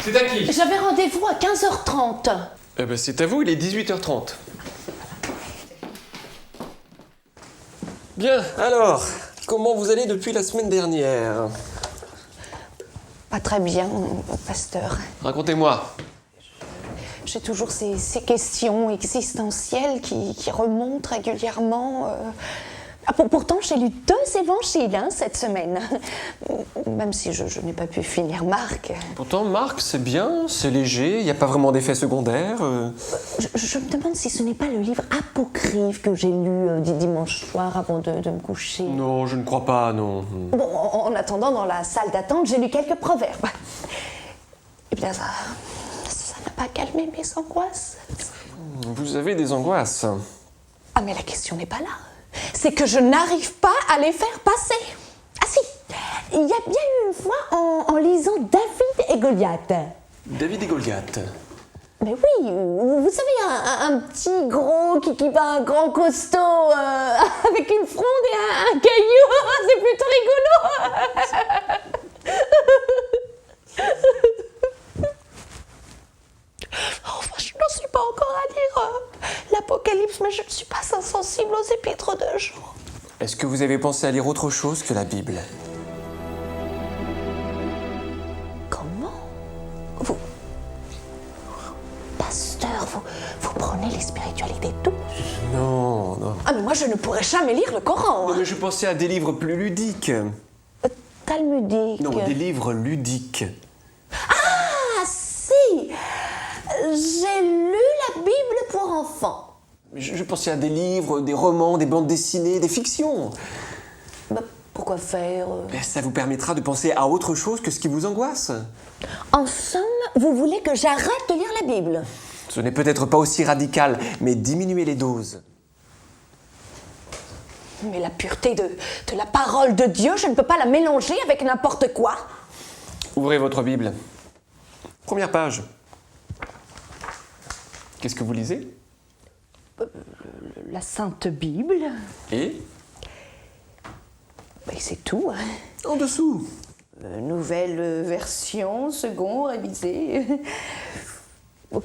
C'est à qui? J'avais rendez-vous à 15h30. Eh ben c'est à vous, il est 18h30. Bien, alors, comment vous allez depuis la semaine dernière? Pas très bien, pasteur. Racontez-moi. J'ai toujours ces questions existentielles qui remontent régulièrement. Pourtant, j'ai lu 2 évangiles cette semaine. Même si je n'ai pas pu finir Marc. Pourtant, Marc, c'est bien, c'est léger, il n'y a pas vraiment d'effet secondaire. Je me demande si ce n'est pas le livre apocryphe que j'ai lu dimanche soir avant de me coucher. Non, je ne crois pas, non. Bon, en attendant, dans la salle d'attente, j'ai lu quelques proverbes. Eh bien, ça n'a pas calmé mes angoisses. Vous avez des angoisses. Ah, mais la question n'est pas là. C'est que je n'arrive pas à les faire passer. Ah si, il y a bien eu une fois en lisant David et Goliath. David et Goliath. Mais oui, vous savez, un petit gros qui bat un grand costaud avec une fronde et un caillou, c'est plutôt rigolo. Enfin, je n'en suis pas encore à lire l'Apocalypse, mais je ne suis pas insensible aux épîtres de Jean. Est-ce que vous avez pensé à lire autre chose que la Bible? Comment? Vous... Pasteur, vous prenez les spiritualités douces? Non, non. Ah, mais moi, je ne pourrais jamais lire le Coran. Non, mais je pensais à des livres plus ludiques. Talmudique. Non, des livres ludiques. Ah, si! J'ai lu la Bible pour enfants. Je pensais à des livres, des romans, des bandes dessinées, des fictions. Bah, pourquoi faire? Ça vous permettra de penser à autre chose que ce qui vous angoisse. En somme, vous voulez que j'arrête de lire la Bible? Ce n'est peut-être pas aussi radical, mais diminuez les doses. Mais la pureté de la parole de Dieu, je ne peux pas la mélanger avec n'importe quoi. Ouvrez votre Bible. Première page. Qu'est-ce que vous lisez? La Sainte Bible. Et C'est tout. en dessous. Nouvelle version, second, révisée.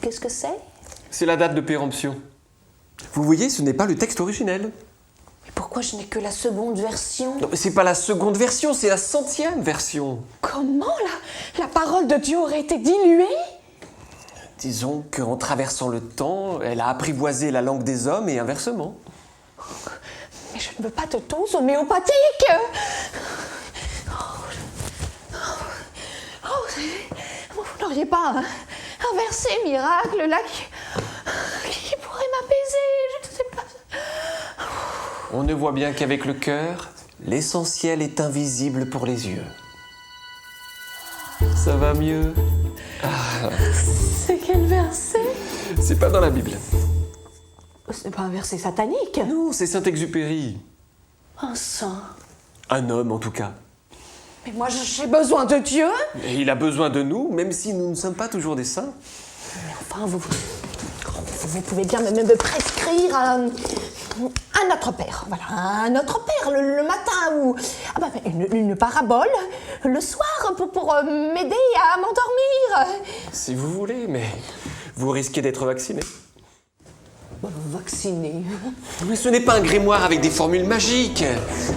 Qu'est-ce que c'est? C'est la date de péremption. Vous voyez, ce n'est pas le texte originel. Mais pourquoi je n'ai que la seconde version? Non, mais c'est pas la seconde version, c'est la 100e version. Comment la parole de Dieu aurait été diluée? Disons qu'en traversant le temps, elle a apprivoisé la langue des hommes et inversement. Mais je ne veux pas de dose homéopathique. Vous n'auriez pas un verset miracle là qui pourrait m'apaiser? Je ne sais pas. On ne voit bien qu'avec le cœur, l'essentiel est invisible pour les yeux. Ça va mieux? C'est quel verset? C'est pas dans la Bible. C'est pas un verset satanique? Non, c'est Saint-Exupéry. Un saint. Un homme, en tout cas. Mais moi, j'ai besoin de Dieu. Et il a besoin de nous, même si nous ne sommes pas toujours des saints. Mais enfin, vous pouvez bien me prescrire un Notre Père. Voilà, un Notre Père le matin ou une parabole le soir pour m'aider à m'endormir. Si vous voulez, mais vous risquez d'être vacciné. Vacciné. Mais ce n'est pas un grimoire avec des formules magiques.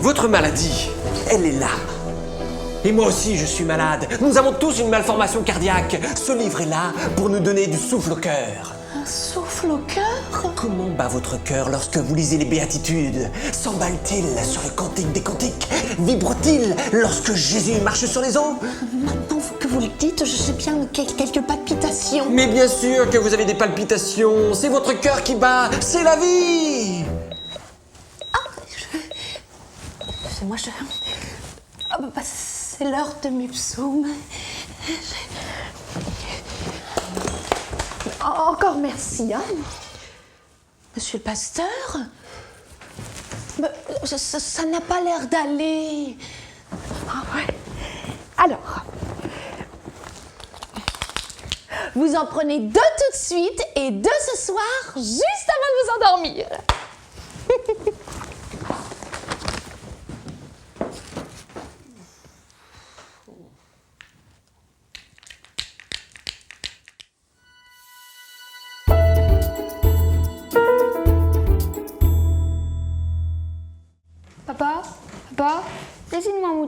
Votre maladie, elle est là. Et moi aussi, je suis malade. Nous avons tous une malformation cardiaque. Ce livre est là pour nous donner du souffle au cœur. Un souffle au cœur? Comment bat votre cœur lorsque vous lisez les béatitudes? S'emballe-t-il sur le cantique des cantiques? Vibre-t-il lorsque Jésus marche sur les eaux? Maintenant que vous le dites, je sais bien quelques palpitations. Mais bien sûr que vous avez des palpitations. C'est votre cœur qui bat. C'est la vie. C'est moi, c'est l'heure de mes psaumes. Encore merci, hein. Monsieur le pasteur? Ça n'a pas l'air d'aller. Ah ouais. Alors, vous en prenez 2 tout de suite et 2 ce soir, juste avant de vous endormir.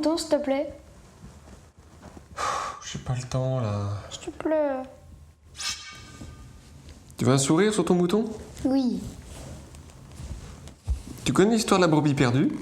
mouton, s'il te plaît. J'ai pas le temps, là. S'il te plaît. Tu veux un sourire sur ton mouton? Oui. Tu connais l'histoire de la brebis perdue?